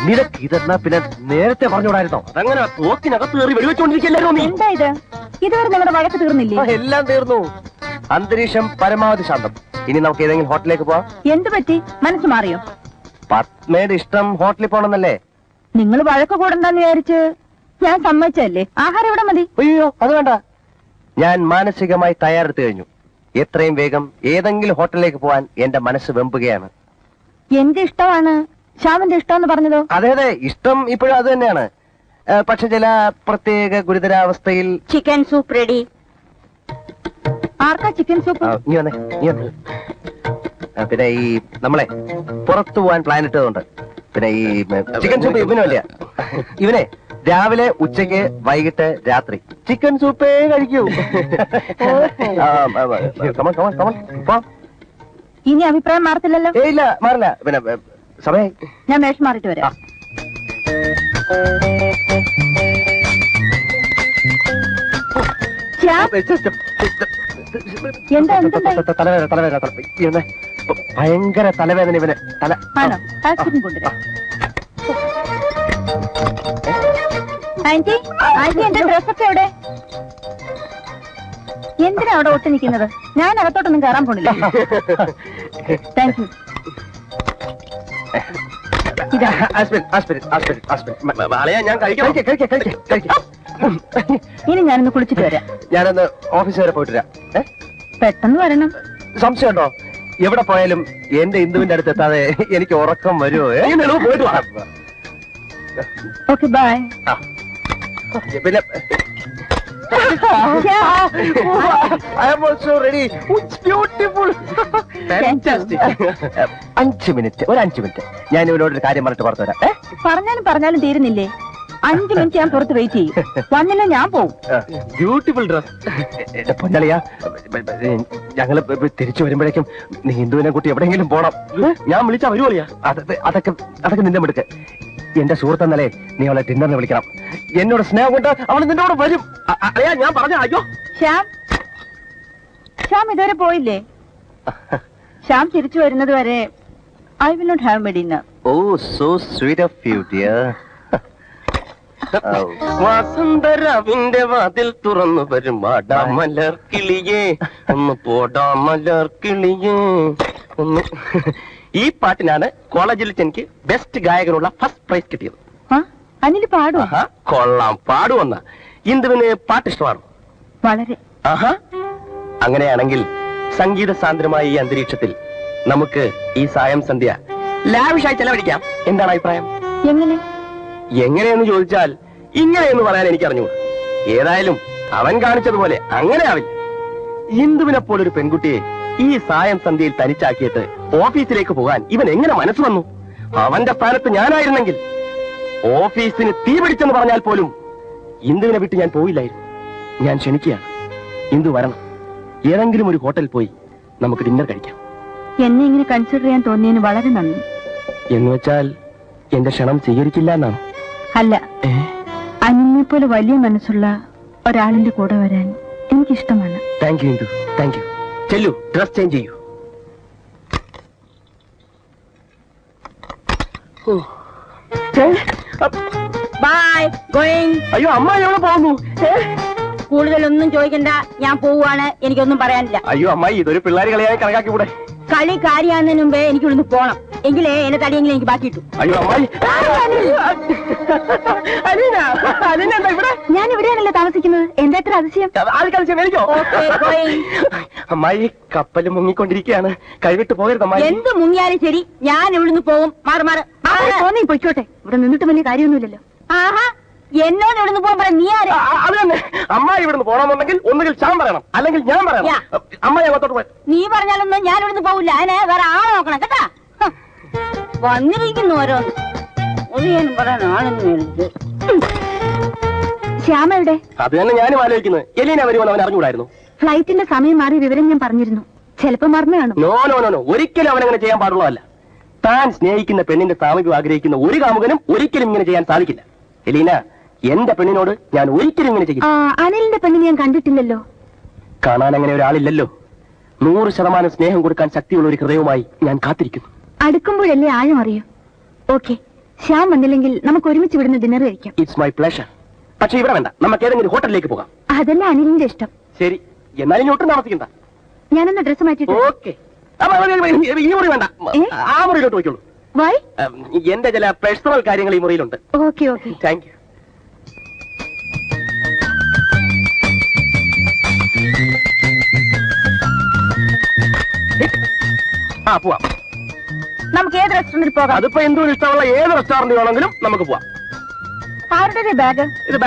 നിനക്ക് ഇതെന്നാ പിന്നെ നേരത്തെ പറഞ്ഞോടായിരുന്നോ? അതങ്ങനെ തോക്കിനകത്ത് കയറി വെടിവെച്ചോണ്ടിരിക്കല്ലോ നീ. എന്താ ഇത്? ഇതുവരെ നിങ്ങളുടെ വഴക്ക് തീർന്നില്ലേ? എല്ലാം തീർന്നു. അന്തരീക്ഷം പരമാവധി ശാന്തം. ഇനി നമുക്ക് ഏതെങ്കിലും ഹോട്ടലിലേക്ക് പോവാം. എന്തു പറ്റി? മനസ്സ് മാറിയോ? പത്മയുടെ ഇഷ്ടം ഹോട്ടലിൽ പോണെന്നല്ലേ? നിങ്ങൾ വഴക്ക് കൂടണ്ടെന്ന് വിചാരിച്ച് ഞാൻ സമ്മതിച്ചല്ലേ. ആഹാരം ഇവിടെ മതി. അയ്യോ അത് വേണ്ട. ഞാൻ മാനസികമായി തയ്യാറെടുത്തു കഴിഞ്ഞു. എത്രയും വേഗം ഏതെങ്കിലും ഹോട്ടലിലേക്ക് പോവാൻ എന്റെ മനസ്സ് വെമ്പുകയാണ്. എന്റെ ഇഷ്ടമാണ് ശ്യാമിന്റെ ഇഷ്ടമെന്ന് പറഞ്ഞതോ? അതെ അതെ, ഇഷ്ടം ഇപ്പോഴും അത് തന്നെയാണ്. പക്ഷെ ചില പ്രത്യേക ഗുരുതരാവസ്ഥയിൽ. Chicken soup ready. ആർക്കാ ചിക്കൻ സൂപ്പ്? നീ വന്നേ, നീ വന്നേ. പിന്നെ ഈ നമ്മളെ പുറത്തു പോവാൻ പ്ലാൻ ഇട്ടതുകൊണ്ട് പിന്നെ ഈ ചിക്കൻ സൂപ്പ് ഇവനുമല്ല. ഇവനെ രാവിലെ ഉച്ചയ്ക്ക് വൈകിട്ട് രാത്രി ചിക്കൻ സൂപ്പേ കഴിക്കൂ. ഇനി അഭിപ്രായം മാറത്തില്ലല്ലോ? ഇല്ല, മാറില്ല. പിന്നെ സമയം ഞാൻ വേഷം മാറിയിട്ട് വരാം. തലവേദന ഭയങ്കര തലവേദന. ഇവന് ആണോ? ആശുപത്രി കൊണ്ടുവരാം. ആന്റി, ആന്റി എന്റെ ഡ്രസ്സൊക്കെ എവിടെ? എന്തിനാ അവിടെ ഒട്ടി നിൽക്കുന്നത്? ഞാൻ അകത്തോട്ടൊന്നും കയറാൻ പോണില്ല. Thank you. ഇനി ഞാനൊന്ന് കുളിച്ചിട്ട് വരാം. ഞാനൊന്ന് ഓഫീസ് വരെ പോയിട്ട് വരാം. പെട്ടെന്ന് വരണം. സംശയമുണ്ടോ? എവിടെ പോയാലും എന്റെ ഇന്ദുവിന്റെ അടുത്ത് എത്താതെ എനിക്ക് ഉറക്കം വരുമോ? പോയിട്ട് വേണം. Okay, bye. പിന്നെ I am also ready. It's beautiful. Fantastic. 5 minute, ഒരു 5 മിനിറ്റ്. ഞാൻ ഇവരോടൊരു കാര്യം പറഞ്ഞിട്ട് പുറത്തു വരാം. പറഞ്ഞാലും തീരുന്നില്ലേ? 5 മിനിറ്റ് ഞാൻ പുറത്ത് വെയിറ്റ് ചെയ്യും. വന്നില്ല ഞാൻ പോവും. Beautiful dress. പൊന്നളിയാ, ഞങ്ങള് തിരിച്ചു വരുമ്പോഴേക്കും നീ ഹിന്ദുവിനെ കൂട്ടി എവിടെയെങ്കിലും പോണം. ഞാൻ വിളിച്ചാ വരുവളിയാ. അതൊക്കെ നിന്റെ മിടുക്ക്. എന്റെ സുഹൃത്തെന്നല്ലേ നീ അവളെ ഡിന്നറിന് വിളിക്കണം. എന്നോട് സ്നേഹം കൊണ്ട് അവൾ നിന്റെ കൂടെ വരും. അറിയാ, ഞാൻ പറഞ്ഞ. അയ്യോ ശ്യാം ഇതുവരെ പോയില്ലേ? ശ്യാം തിരിച്ചു വരുന്നത് വരെ I will not have my dinner. Oh, so sweet of you dear. വസന്തരാവിന്റെ വാതിൽ തുറന്നു വരും മലർ കിളിയേ, ഒന്ന് പോടാ മലർ കിളിയേ ഒന്ന്. ഈ പാട്ടിനാണ് കോളേജിൽ എനിക്ക് ബെസ്റ്റ് ഗായകനുള്ള ഫസ്റ്റ് പ്രൈസ് കിട്ടിയത്. അനിൽ പാടും? കൊള്ളാം, പാടുവന്ന. ഇന്ദുവിന് പാട്ട് ഇഷ്ടമാണ് വളരെ. അങ്ങനെയാണെങ്കിൽ സംഗീത സാന്ദ്രമായ ഈ അന്തരീക്ഷത്തിൽ നമുക്ക് ഈ സായം സന്ധ്യ ലാവിഷായി ചെലവഴിക്കാം. എന്താണ് അഭിപ്രായം? എങ്ങനെയെന്ന് ചോദിച്ചാൽ ഇങ്ങനെയെന്ന് പറയാൻ എനിക്ക് അറിഞ്ഞു. ഏതായാലും അവൻ കാണിച്ചതുപോലെ അങ്ങനെ ആവില്ല. ഇന്ദുവിനെ പോലൊരു പെൺകുട്ടിയെ ഈ സായം സന്ധ്യയിൽ തനിച്ചാക്കിയിട്ട് ഓഫീസിലേക്ക് പോകാൻ ഇവൻ എങ്ങനെ മനസ്സ് വന്നു? അവന്റെ സ്ഥാനത്ത് ഞാനായിരുന്നെങ്കിൽ ഓഫീസിന് തീ പിടിച്ചെന്ന് പറഞ്ഞാൽ പോലും ഇന്ദുവിനെ വിട്ട് ഞാൻ പോയില്ലായിരുന്നു. ഞാൻ ക്ഷണിക്കുകയാണ്. ഇന്ദു വരണം. ഏതെങ്കിലും ഒരു ഹോട്ടലിൽ പോയി നമുക്ക് ഡിന്നർ കഴിക്കാം. എന്നെ ഇങ്ങനെ കൺസിഡർ ചെയ്യാൻ തോന്നിയതിന് വളരെ നന്ദി. എന്ന് വെച്ചാൽ എന്റെ ക്ഷണം സ്വീകരിക്കില്ല എന്നാണ്? അല്ല, അനിലിനെ പോലെ വലിയ മനസ്സുള്ള ഒരാളിന്റെ കൂടെ വരാൻ എനിക്കിഷ്ടമാണ്. Thank you Indu, thank you. ചെല്ലു, ഡ്രസ് ചേഞ്ച് ചെയ്യൂ. Bye, going. അയ്യോ, അമ്മ എവിടെ പോകുന്നു? കൂടുതലൊന്നും ചോദിക്കണ്ട, ഞാൻ പോവാണ്. എനിക്കൊന്നും പറയാനില്ല. അയ്യോ അമ്മായി, ഇതൊരു പിള്ളേർ കളിയായി കണക്കാക്കി കൂടെ? കളി കാര്യമാകുന്നതിന് മുമ്പേ എനിക്ക് ഇവിടുന്ന് പോണം. എങ്കിലേ എന്നെ തടിയെങ്കിലും എനിക്ക് ബാക്കി കിട്ടും. അയ്യോ അമ്മായി, ഞാൻ ഇവിടെയാണല്ലോ താമസിക്കുന്നത്. എന്താ ഇത്ര അതിശയം? അമ്മായി, കപ്പല് മുങ്ങിക്കൊണ്ടിരിക്കുകയാണ്. കൈവിട്ട് പോകരുത് അമ്മായി. എന്ത് മുങ്ങിയാലും ശരി, ഞാൻ ഇവിടുന്ന് പോകും. മാറി തോന്നി പൊയ്ക്കോട്ടെ. ഇവിടെ നിന്നിട്ട് വലിയ കാര്യമൊന്നുമില്ലല്ലോ. ആഹാ, എന്നോട് ഇവിടുന്ന് പോകാൻ പറയാം. നീ ആര്? അത് തന്നെ. അമ്മായി ഇവിടുന്ന് പോകണമെന്നുണ്ടെങ്കിൽ ഒന്നുകിൽ ഞാൻ പറയണം, അല്ലെങ്കിൽ ഞാൻ പറയണം. അമ്മായി അങ്ങോട്ടോട്ട് പോയി. നീ പറഞ്ഞാലൊന്നും ഞാൻ ഇവിടുന്ന് പോവില്ല. അതിനെ വേറെ ആളെ നോക്കണം കേട്ടാ. വന്നിരിക്കുന്നു ഓരോന്ന്. ഒന്നും പറയാൻ ആളൊന്നും. ശ്യാമ എവിടെ? അത് തന്നെ ഞാനും ആലോചിക്കുന്നത്. എലീന വരുമെന്ന് അവൻ അറിഞ്ഞൂടായിരുന്നു. ഫ്ലൈറ്റിന്റെ സമയം മാറി വിവരം ഞാൻ പറഞ്ഞിരുന്നു. ചിലപ്പോ മറന്നു കാണും. നോ നോ നോ നോ, ഒരിക്കലും അവനങ്ങനെ ചെയ്യാൻ പാടുള്ളതല്ല. താൻ സ്നേഹിക്കുന്ന പെണ്ണിന്റെ സാമീപ്യം ആഗ്രഹിക്കുന്ന ഒരു കാമുകനും ഒരിക്കലും ഇങ്ങനെ ചെയ്യാൻ സാധിക്കില്ല. എലീന, എന്റെ പെണ്ണിനോട് ഞാൻ ഒരിക്കലും ഇങ്ങനെ ചെയ്യും. അനിലിന്റെ പെണ്ണിനെ ഞാൻ കണ്ടിട്ടില്ലല്ലോ. കാണാൻ അങ്ങനെ ഒരാളില്ലല്ലോ. 100% സ്നേഹം കൊടുക്കാൻ ശക്തിയുള്ള ഒരു ഹൃദയവുമായി ഞാൻ കാത്തിരിക്കുന്നു. അടുക്കുമ്പോഴല്ലേ ആഴം അറിയൂ. ഓക്കെ, ശ്യാം വന്നില്ലെങ്കിൽ നമുക്ക് ഒരുമിച്ച് ഇവിടുന്ന് ഡിന്നർ കഴിക്കാം. It's my pleasure. പക്ഷെ ഇവിടെ വേണ്ട, നമുക്ക് ഏതെങ്കിലും ഹോട്ടലിലേക്ക് പോകാം. അതല്ല അനിലിന്റെ ഇഷ്ടം. ശരി, എന്നാലും ഇനി ഒട്ടും താമസിക്കണ്ട. ഞാനൊന്ന് ഡ്രസ് മാറ്റിട്ട്. ഓക്കെ, ഈ മുറി വേണ്ട, ആ മുറിയിലോട്ട് പോയിക്കോളൂ. വൈ? എന്റെ ചില പേഴ്സണൽ കാര്യങ്ങൾ ഈ മുറിയിലുണ്ട്. Okay okay. Thank you. ആ പോവാം. നമുക്ക് ഏത് റെസ്റ്റോറന്റിൽ പോകാം? അതിപ്പോ എന്തും ഇഷ്ടമുള്ള ഏത് റെസ്റ്റോറന്റ് വേണമെങ്കിലും നമുക്ക് പോവാം. ആരുടെ ബാഗ്? ഇത്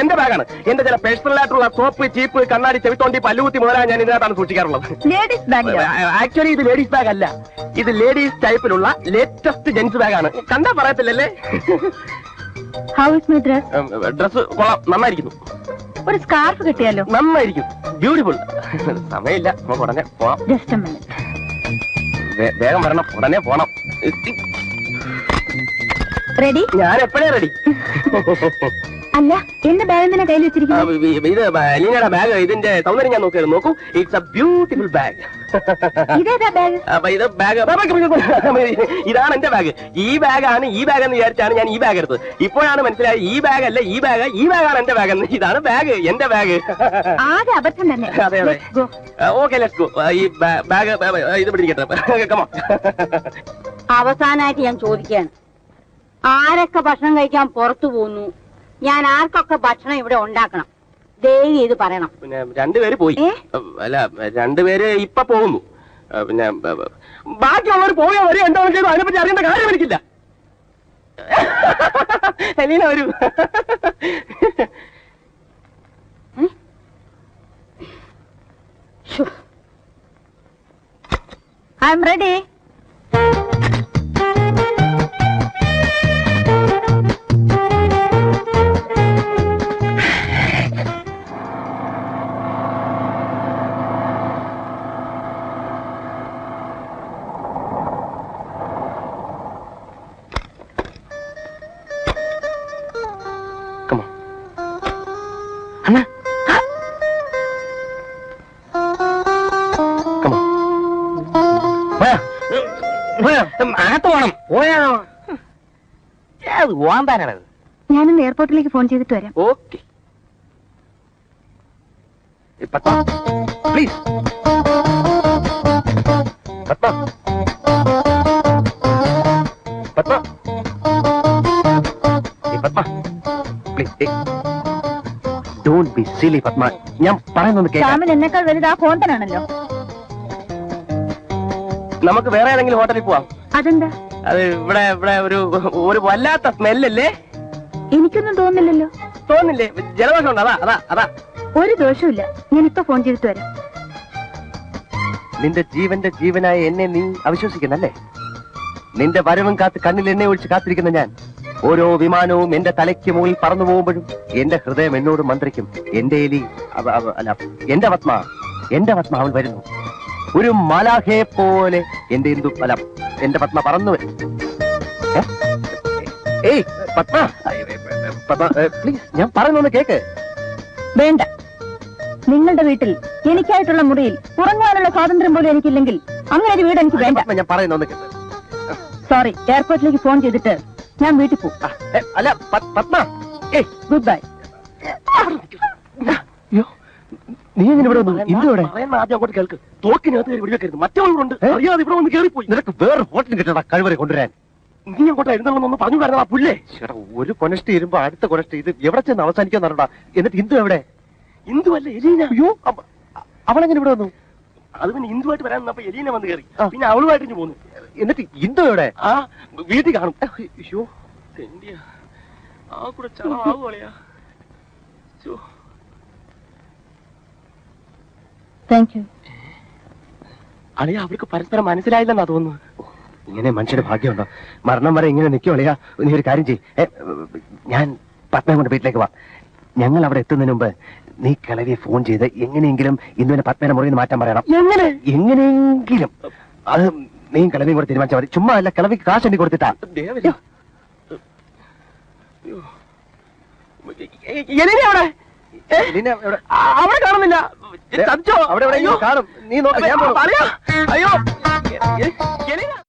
എന്റെ ബാഗാണ്. എന്റെ ചില പേഴ്സണൽ ആയിട്ടുള്ള സോപ്പ്, ചീപ്പ്, കണ്ണാടി, ചെവിത്തോണ്ടി, പല്ലുകുത്തി മുതലാണ് ഞാൻ ഇതിനകത്താണ് സൂക്ഷിക്കാറുള്ളത്. Ladies bag? ആക്ച്വലി ഇത് ലേഡീസ് ബാഗ് അല്ല, ഇത് ലേഡീസ് ടൈപ്പിലുള്ള ലേറ്റസ്റ്റ് ജെന്റ്സ് ബാഗാണ്. കണ്ടാ പറയത്തില്ലല്ലേ? How is my dress? Dress കൊള്ളാം, നന്നായിരിക്കുന്നു. ഒരു സ്കാർഫ് കിട്ടിയാലോ? നന്നായിരിക്കും, ബ്യൂട്ടിഫുൾ. സമയമില്ല, നമുക്ക് ഉടനെ പോണം. Just A minute. വേഗം വരണം, ഉടനെ പോണം. റെഡി? ഞാൻ എപ്പോഴേ റെഡി. അല്ല, എന്റെ ബാഗ് എന്തിനാ കയ്യിൽ വെച്ചിരിക്കുന്നത്? ഇത് ലീനയുടെ ബാഗ്. ഇതിന്റെ സൗന്ദര്യം ഞാൻ നോക്കിയായിരുന്നു. നോക്കൂ, ഇറ്റ്സ് എ ബ്യൂട്ടിഫുൾ ബാഗ്. ഇതേതാ ബാഗ്? അപ്പൊ ഇത് ബാഗ്, ഇതാണ് എന്റെ ബാഗ്. ഈ ബാഗാണ്, ഈ ബാഗ് എന്ന് വിചാരിച്ചാണ് ഞാൻ ഈ ബാഗ് എടുത്തത്. ഇപ്പോഴാണ് മനസ്സിലായി ഈ ബാഗ് അല്ല, ഈ ബാഗാണ് എന്റെ ബാഗ് എന്ന്. ഇതാണ് ബാഗ്, എന്റെ ബാഗ്. ആകെ അബദ്ധം തന്നെ. അതെ അതെ. Okay, let's go. ഈ ബാഗ് ഇത് പിടിക്കട്ടെ. കമോൺ. അവസാനായിട്ട് ഞാൻ ചോദിക്കുകയാണ്, ആരൊക്കെ ഭക്ഷണം കഴിക്കാൻ പുറത്തു പോകുന്നു? ഞാൻ ആർക്കൊക്കെ ഭക്ഷണം ഇവിടെ ഉണ്ടാക്കണം? ദയവ് ചെയ്ത് പറയണം. പിന്നെ രണ്ടുപേര് പോയി. അല്ല, രണ്ടുപേര് ഇപ്പൊ പോകുന്നു. പിന്നെ ബാക്കിയുള്ളവർ പോയോ വരെ എന്താ ചെയ്തു അതിനെപ്പറ്റി അറിയേണ്ട കാര്യം എനിക്കില്ല. എലീന വരൂ. I am ready. അകത്ത് പോണം. പോയാണോ? വാന്താനാണത്. ഞാനൊന്ന് എയർപോർട്ടിലേക്ക് ഫോൺ ചെയ്തിട്ട് വരാം. Okay. Please Padma, Padma, Padma, please don't be സിലി പത്മ. ഞാൻ പറയുന്നത് കേൾക്കാം. ശ്യാമിന് എന്നെക്കാൾ വലുത് ആ ഫോൺ തന്നെയാണല്ലോ. നമുക്ക് വേറെ ഏതെങ്കിലും ഹോട്ടലിൽ പോവാം. അതെന്താ? അത് ഇവിടെ ഇവിടെ ഒരു വല്ലാത്ത സ്മെല്ലല്ലേ? എനിക്കൊന്നും തോന്നില്ലല്ലോ. തോന്നില്ലേ? ജലദോഷം ഉണ്ട്. അതാ. ഒരു ദോഷമില്ല. ഞാൻ ഇപ്പൊ ഫോൺ ചെയ്തിട്ട് വരാം. നിന്റെ ജീവന്റെ ജീവനായ എന്നെ നീ അവിശ്വസിക്കുന്നല്ലേ? നിന്റെ വരവും കാത്ത് കണ്ണിൽ എന്നെ ഒഴിച്ച് കാത്തിരിക്കുന്ന ഞാൻ ഓരോ വിമാനവും എന്റെ തലയ്ക്ക് മുകളിൽ പറന്നു പോകുമ്പോഴും എന്റെ ഹൃദയം എന്നോട് മന്ത്രിക്കും. എന്റെ എലി അല്ല, എന്റെ പത്മ അവൾ വരുന്നു. ഒരു മലാഖയെ പോലെ എന്റെ എന്റെ പത്മ പറന്നു വരും. ഏയ് പത്മ, പ്ലീസ്, ഞാൻ പറയുന്നൊന്ന് കേക്ക്. വേണ്ട. നിങ്ങളുടെ വീട്ടിൽ എനിക്കായിട്ടുള്ള മുറിയിൽ ഉറങ്ങാനുള്ള സ്വാതന്ത്ര്യം പോലും എനിക്കില്ലെങ്കിൽ അങ്ങനെ ഒരു വീട് എനിക്ക് വേണ്ട. ഞാൻ പറയുന്നൊന്ന് കേക്ക്. സോറി, എയർപോർട്ടിലേക്ക് ഫോൺ ചെയ്തിട്ട് ഞാൻ വീട്ടിൽ പോകും. അല്ല പത്മ, ഗുഡ് ബൈ. നീ എങ്ങനെ ഇവിടെ വന്നു? ഇന്നോടെ ആദ്യം അങ്ങോട്ട് കേൾക്ക്. തോക്കിനകത്ത് കയറി വെടിവെക്കരുത്. മറ്റവളുണ്ട് അറിയാതെ ഇവിടെ വന്ന് കയറിപ്പോയി. നിനക്ക് വേറെ ഹോട്ടലിൽ കിട്ടണ കഴിവരെ കൊണ്ടുവരാൻ നീ അങ്ങോട്ട് എഴുന്നള്ളൊന്നും പറഞ്ഞു തരണം. ആ പുല്ലേ ഒരു കൊനഷ്ടി ഇരുമ്പോ അടുത്ത കൊനഷ്ടി. ഇത് എവിടെ ചെന്ന് അവസാനിക്കാൻ നടടാ. എന്നിട്ട് ഇന്ദു എവിടെ? ഇന്ദു അല്ല, എലീന. അയ്യോ, അവളെങ്ങനെ ഇവിടെ വന്നു? അത് പിന്നെ ഇന്ദുവായിട്ട് വരാൻ നിന്നപ്പോ എലീന വന്ന് കയറി. പിന്നെ അവളുമായിട്ട് പോന്നു. എന്നിട്ട് ഇന്ദു എവിടെ? ആ വീട്ടിൽ കാണും. അയ്യോ, ആ കൂടെ ചളവാകുവളയാ. Thank you. അളിയ, അവർക്ക് പരസ്പരം മനസ്സിലായില്ലെന്നാ തോന്നുന്നു. ഇങ്ങനെ മനുഷ്യന്റെ ഭാഗ്യമുണ്ടോ? മരണം വരെ ഇങ്ങനെ നിൽക്കും അളിയ. നീ ഒരു കാര്യം ചെയ്യ്, ഞാൻ പത്മയെ കൊണ്ട് വീട്ടിലേക്ക് വാ. ഞങ്ങൾ അവിടെ എത്തുന്നതിന് മുമ്പ് നീ കിളവിയെ ഫോൺ ചെയ്ത് എങ്ങനെയെങ്കിലും ഇന്നുവിനെ പത്മേനെ മുറിയിൽ മാറ്റാൻ പറയണം. എങ്ങനെയെങ്കിലും അത് നീ കിളവിയും കൂടെ തീരുമാനിച്ചാൽ മതി. ചുമ്മാ അല്ല, കിളവിക്ക് കാശ് എണ്ണി കൊടുത്തിട്ടാ. അവിടെ കാണുന്നില്ല. അവിടെ കാണും. നീ നോക്കാം. അയ്യോ.